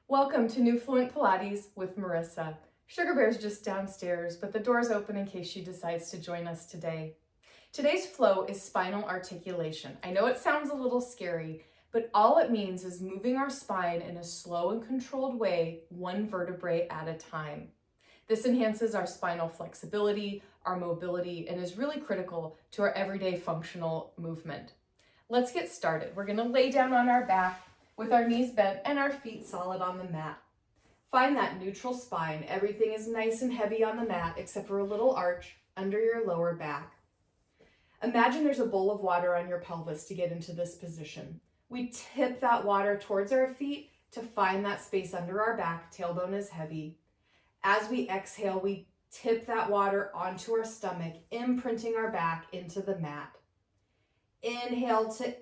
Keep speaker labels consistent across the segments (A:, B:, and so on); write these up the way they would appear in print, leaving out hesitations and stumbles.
A: Welcome to Newfluent Pilates with Marissa. Sugarbear's just downstairs, but the door's open in case she decides to join us today. Today's flow is spinal articulation. I know it sounds a little scary, but all it means is moving our spine in a slow and controlled way, one vertebrae at a time. This enhances our spinal flexibility, our mobility, and is really critical to our everyday functional movement. Let's get started. We're going to lay down on our back with our knees bent and our feet solid on the mat. Find that neutral spine. Everything is nice and heavy on the mat except for a little arch under your lower back. Imagine there's a bowl of water on your pelvis to get into this position. We tip that water towards our feet to find that space under our back. Tailbone is heavy. As we exhale, we tip that water onto our stomach, imprinting our back into the mat. Inhale to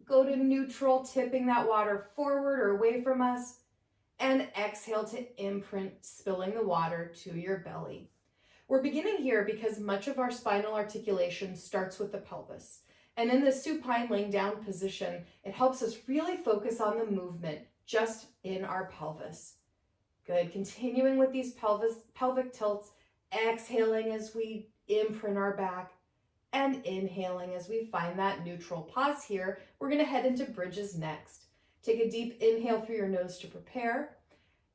A: go to neutral, tipping that water forward or away from us, and exhale to imprint, spilling the water to your belly. We're beginning here because much of our spinal articulation starts with the pelvis. And in the supine laying down position, it helps us really focus on the movement just in our pelvis. Good. Continuing with these pelvic tilts, exhaling as we imprint our back, and inhaling as we find that neutral. Pause here. We're going to head into bridges next. Take a deep inhale through your nose to prepare.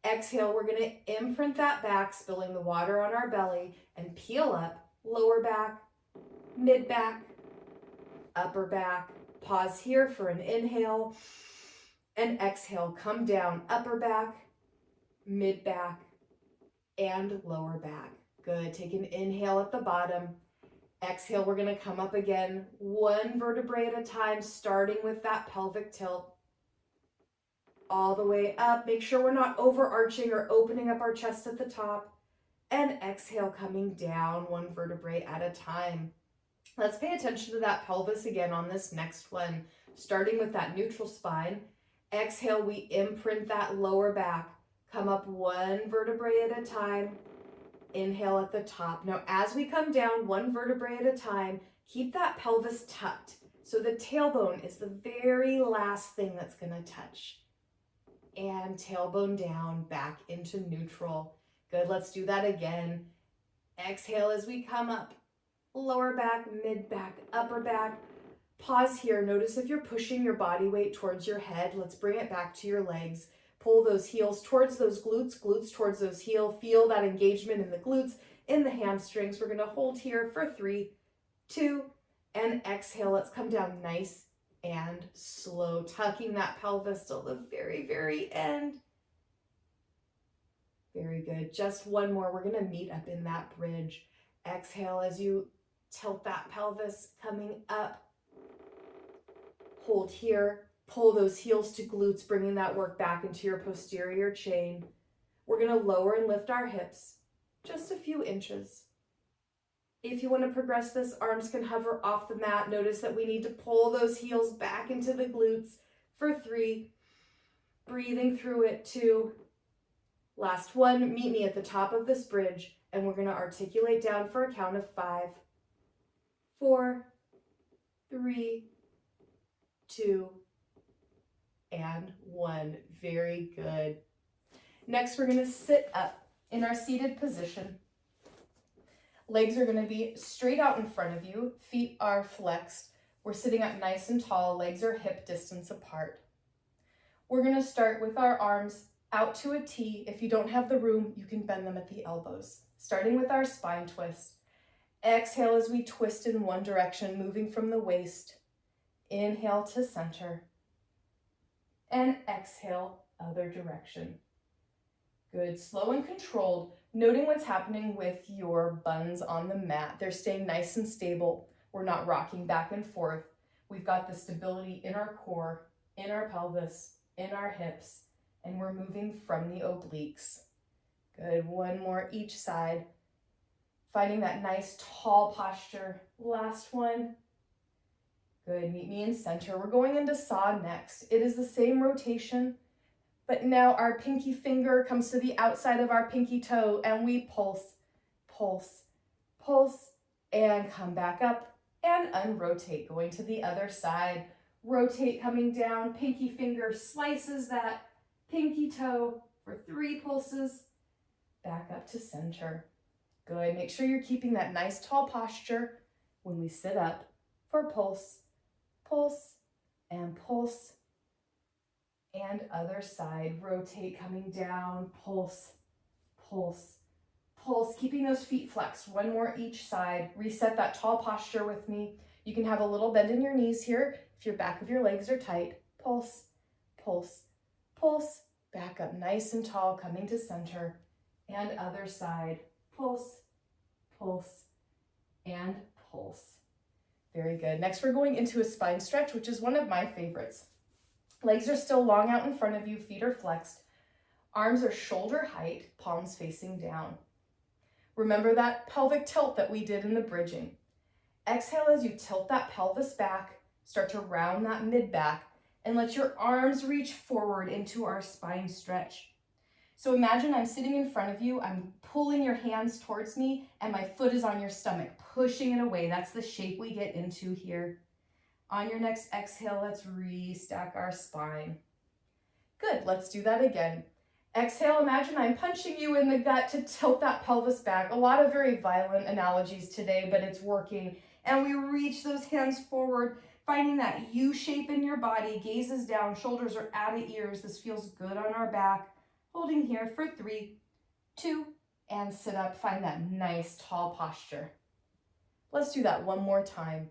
A: Exhale, we're going to imprint that back, spilling the water on our belly, and peel up, lower back, mid back, upper back. Pause here for an inhale, and exhale, come down, upper back, mid back, and lower back. Good. Take an inhale at the bottom. Exhale, we're going to come up again, one vertebrae at a time, starting with that pelvic tilt. All the way up. Make sure we're not overarching or opening up our chest at the top. And exhale, coming down, one vertebrae at a time. Let's pay attention to that pelvis again on this next one, starting with that neutral spine. Exhale, we imprint that lower back. Come up one vertebrae at a time. Inhale at the top. Now, as we come down one vertebrae at a time, keep that pelvis tucked. So the tailbone is the very last thing that's going to touch. And tailbone down, back into neutral. Good, let's do that again. Exhale as we come up. Lower back, mid back, upper back. Pause here. Notice if you're pushing your body weight towards your head. Let's bring it back to your legs. Pull those heels towards those glutes, glutes towards those heels. Feel that engagement in the glutes, in the hamstrings. We're going to hold here for 3, 2, and exhale. Let's come down nice and slow, tucking that pelvis till the very, very end. Very good. Just one more. We're going to meet up in that bridge. Exhale as you tilt that pelvis, coming up. Hold here. Pull those heels to glutes, bringing that work back into your posterior chain. We're going to lower and lift our hips just a few inches. If you want to progress this, arms can hover off the mat. Notice that we need to pull those heels back into the glutes for 3. Breathing through it, 2. Last one, meet me at the top of this bridge, and we're going to articulate down for a count of 5, 4, 3, 2, and 1. Very good. Next, we're going to sit up in our seated position. Legs are going to be straight out in front of you. Feet are flexed. We're sitting up nice and tall. Legs are hip distance apart. We're going to start with our arms out to a T. If you don't have the room, you can bend them at the elbows. Starting with our spine twist. Exhale as we twist in one direction, moving from the waist. Inhale to center. And exhale, other direction. Good, slow and controlled, noting what's happening with your buns on the mat. They're staying nice and stable. We're not rocking back and forth. We've got the stability in our core, in our pelvis, in our hips, and we're moving from the obliques. Good, one more each side. Finding that nice tall posture. Last one. Good, meet me in center. We're going into saw next. It is the same rotation, but now our pinky finger comes to the outside of our pinky toe and we pulse, pulse, pulse, and come back up and unrotate, going to the other side. Rotate, coming down, pinky finger slices that pinky toe for 3 pulses, back up to center. Good, make sure you're keeping that nice tall posture when we sit up for pulse, pulse, and pulse, and other side. Rotate, coming down, pulse, pulse, pulse, keeping those feet flexed. 1 more each side. Reset that tall posture with me. You can have a little bend in your knees here if your back of your legs are tight. Pulse, pulse, pulse, back up nice and tall, coming to center, and other side. Pulse, pulse, and pulse. Very good. Next, we're going into a spine stretch, which is one of my favorites. Legs are still long out in front of you, feet are flexed. Arms are shoulder height, palms facing down. Remember that pelvic tilt that we did in the bridging. Exhale as you tilt that pelvis back, start to round that mid back, and let your arms reach forward into our spine stretch. So imagine I'm sitting in front of you, I'm pulling your hands towards me, and my foot is on your stomach, pushing it away. That's the shape we get into here. On your next exhale, let's restack our spine. Good, let's do that again. Exhale, imagine I'm punching you in the gut to tilt that pelvis back. A lot of very violent analogies today, but it's working. And we reach those hands forward, finding that U shape in your body, gazes down, shoulders are out of ears. This feels good on our back. Holding here for 3, 2, and sit up. Find that nice tall posture. Let's do that one more time.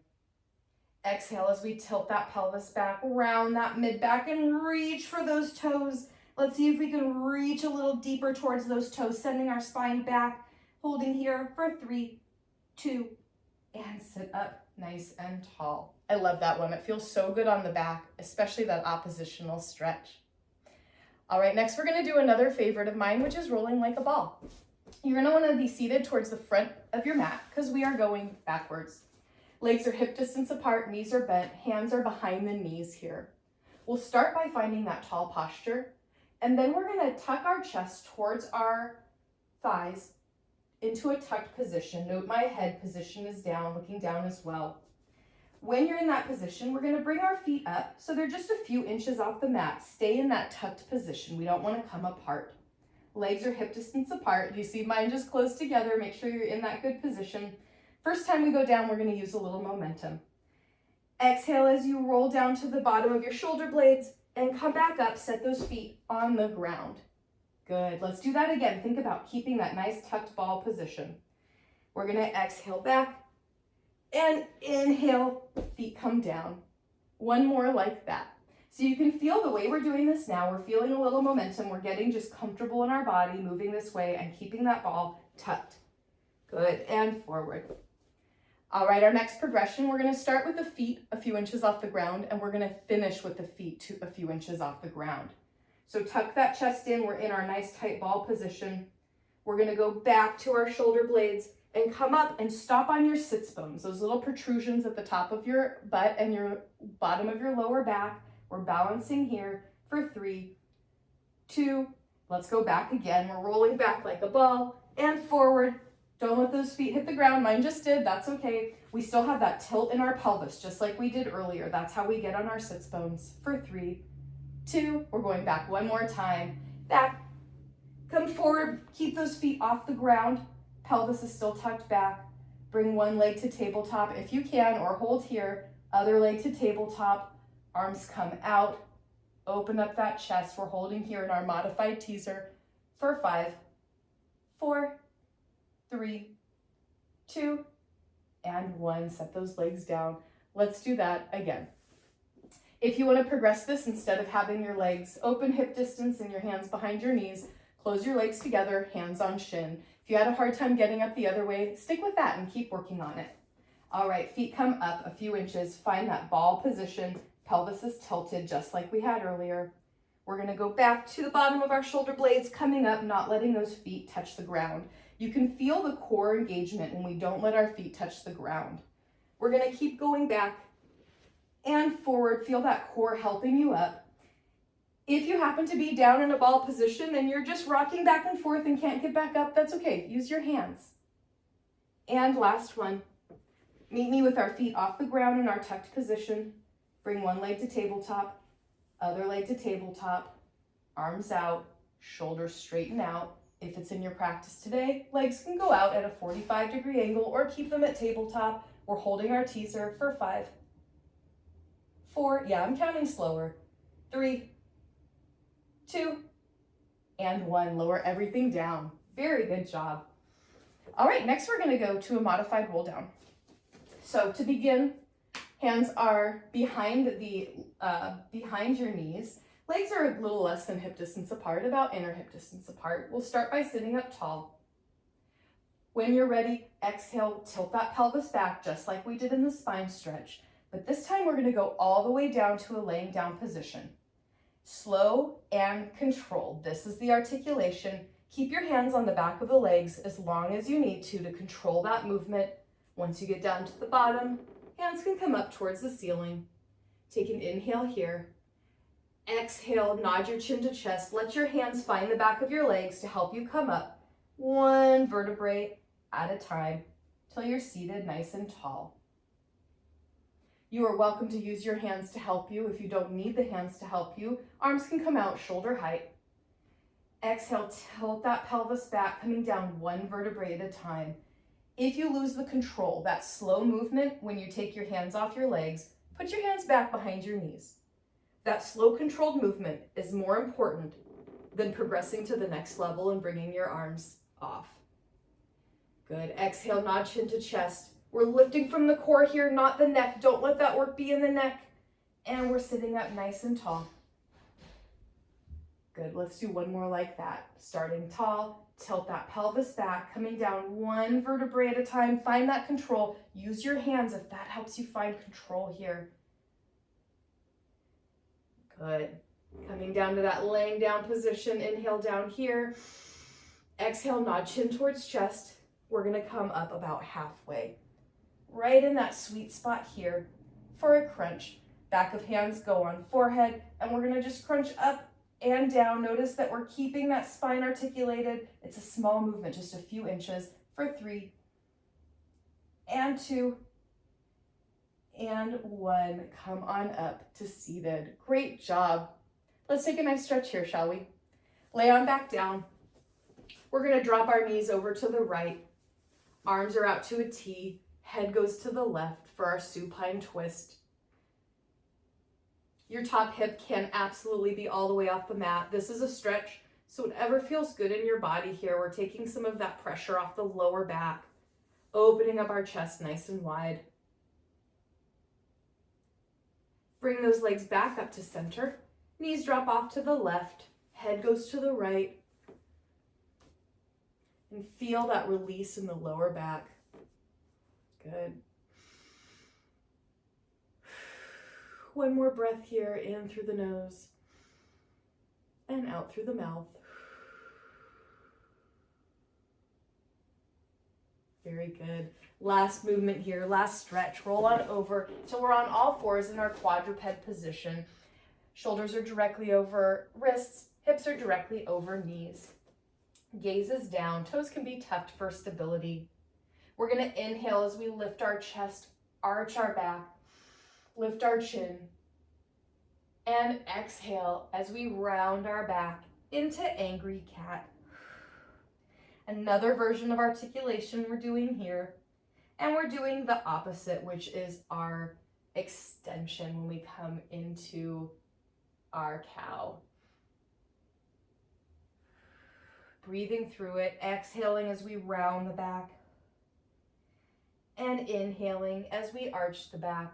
A: Exhale as we tilt that pelvis back, round that mid back, and reach for those toes. Let's see if we can reach a little deeper towards those toes, sending our spine back. Holding here for 3, 2, and sit up nice and tall. I love that one. It feels so good on the back, especially that oppositional stretch. All right, next we're going to do another favorite of mine, which is rolling like a ball. You're going to want to be seated towards the front of your mat because we are going backwards. Legs are hip distance apart, knees are bent, hands are behind the knees here. We'll start by finding that tall posture, and then we're going to tuck our chest towards our thighs into a tucked position. Note my head position is down, looking down as well. When you're in that position, we're going to bring our feet up so they're just a few inches off the mat. Stay in that tucked position. We don't want to come apart. Legs are hip distance apart. You see mine just close together. Make sure you're in that good position. First time we go down, we're going to use a little momentum. Exhale as you roll down to the bottom of your shoulder blades and come back up. Set those feet on the ground. Good. Let's do that again. Think about keeping that nice tucked ball position. We're going to exhale back and inhale, feet come down. One more like that. So you can feel the way we're doing this now. We're feeling a little momentum. We're getting just comfortable in our body, moving this way and keeping that ball tucked. Good. And forward. All right, our next progression, we're going to start with the feet a few inches off the ground, and we're going to finish with the feet a few inches off the ground. So tuck that chest in. We're in our nice tight ball position. We're going to go back to our shoulder blades and come up and stop on your sits bones, those little protrusions at the top of your butt and your bottom of your lower back. We're balancing here for 3, 2, let's go back again. We're rolling back like a ball and forward. Don't let those feet hit the ground. Mine just did. That's okay. We still have that tilt in our pelvis, just like we did earlier. That's how we get on our sits bones for 3, 2. We're going back one more time. Back. Come forward. Keep those feet off the ground. Pelvis is still tucked back. Bring one leg to tabletop if you can, or hold here. Other leg to tabletop. Arms come out. Open up that chest. We're holding here in our modified teaser for 5, 4, 3, 2, and 1. Set those legs down. Let's do that again. If you want to progress this, instead of having your legs open hip distance and your hands behind your knees, close your legs together, hands on shin. If you had a hard time getting up the other way, stick with that and keep working on it. All right, feet come up a few inches. Find that ball position. Pelvis is tilted just like we had earlier. We're going to go back to the bottom of our shoulder blades, coming up, not letting those feet touch the ground. You can feel the core engagement when we don't let our feet touch the ground. We're going to keep going back and forward. Feel that core helping you up. If you happen to be down in a ball position and you're just rocking back and forth and can't get back up, that's okay. Use your hands. And last one. Meet me with our feet off the ground in our tucked position. Bring one leg to tabletop, other leg to tabletop, arms out. Shoulders straighten out. If it's in your practice today, legs can go out at a 45-degree angle or keep them at tabletop. We're holding our teaser for 5, 4, yeah, I'm counting slower, 3, 2, and 1. Lower everything down. Very good job. All right, next we're gonna go to a modified roll down. So to begin, hands are behind your knees. Legs are a little less than hip distance apart, about inner hip distance apart. We'll start by sitting up tall. When you're ready, exhale, tilt that pelvis back just like we did in the spine stretch. But this time we're gonna go all the way down to a laying down position. Slow and controlled. This is the articulation. Keep your hands on the back of the legs as long as you need to control that movement. Once you get down to the bottom, hands can come up towards the ceiling. Take an inhale here. Exhale, nod your chin to chest. Let your hands find the back of your legs to help you come up one vertebrae at a time till you're seated nice and tall. You are welcome to use your hands to help you. If you don't need the hands to help you, arms can come out shoulder height. Exhale, tilt that pelvis back, coming down one vertebrae at a time. If you lose the control, that slow movement when you take your hands off your legs, put your hands back behind your knees. That slow controlled movement is more important than progressing to the next level and bringing your arms off. Good. Exhale, nod chin to chest. We're lifting from the core here, not the neck. Don't let that work be in the neck. And we're sitting up nice and tall. Good. Let's do one more like that. Starting tall, tilt that pelvis back, coming down one vertebrae at a time. Find that control. Use your hands if that helps you find control here. Good. Coming down to that laying down position. Inhale down here. Exhale, nod chin towards chest. We're going to come up about halfway. Right in that sweet spot here for a crunch. Back of hands go on forehead, and we're going to just crunch up and down. Notice that we're keeping that spine articulated. It's a small movement, just a few inches, for 3 and 2 and 1. Come on up to seated. Great job. Let's take a nice stretch here, shall we? Lay on back down. We're going to drop our knees over to the right. Arms are out to a T. Head goes to the left for our supine twist. Your top hip can absolutely be all the way off the mat. This is a stretch, so whatever feels good in your body here, we're taking some of that pressure off the lower back, opening up our chest nice and wide. Bring those legs back up to center. Knees drop off to the left. Head goes to the right. And feel that release in the lower back. Good. One more breath here, in through the nose and out through the mouth. Very good. Last movement here, last stretch. Roll on over till we're on all fours in our quadruped position. Shoulders are directly over wrists, hips are directly over knees. Gaze is down, toes can be tucked for stability. We're going to inhale as we lift our chest, arch our back, lift our chin, and exhale as we round our back into angry cat. Another version of articulation we're doing here, and we're doing the opposite, which is our extension when we come into our cow. Breathing through it, exhaling as we round the back, and inhaling as we arch the back.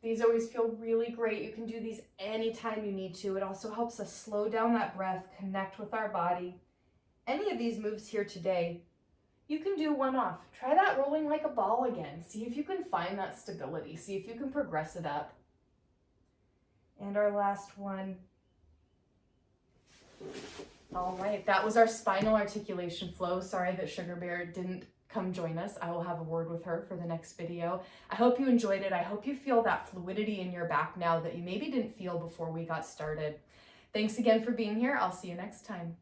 A: These always feel really great. You can do these anytime you need to. It also helps us slow down that breath, connect with our body. Any of these moves here today, you can do one off. Try that rolling like a ball again. See if you can find that stability. See if you can progress it up. And our last one. All right, that was our spinal articulation flow. Sorry that Sugarbear didn't come join us. I will have a word with her for the next video. I hope you enjoyed it. I hope you feel that fluidity in your back now that you maybe didn't feel before we got started. Thanks again for being here. I'll see you next time.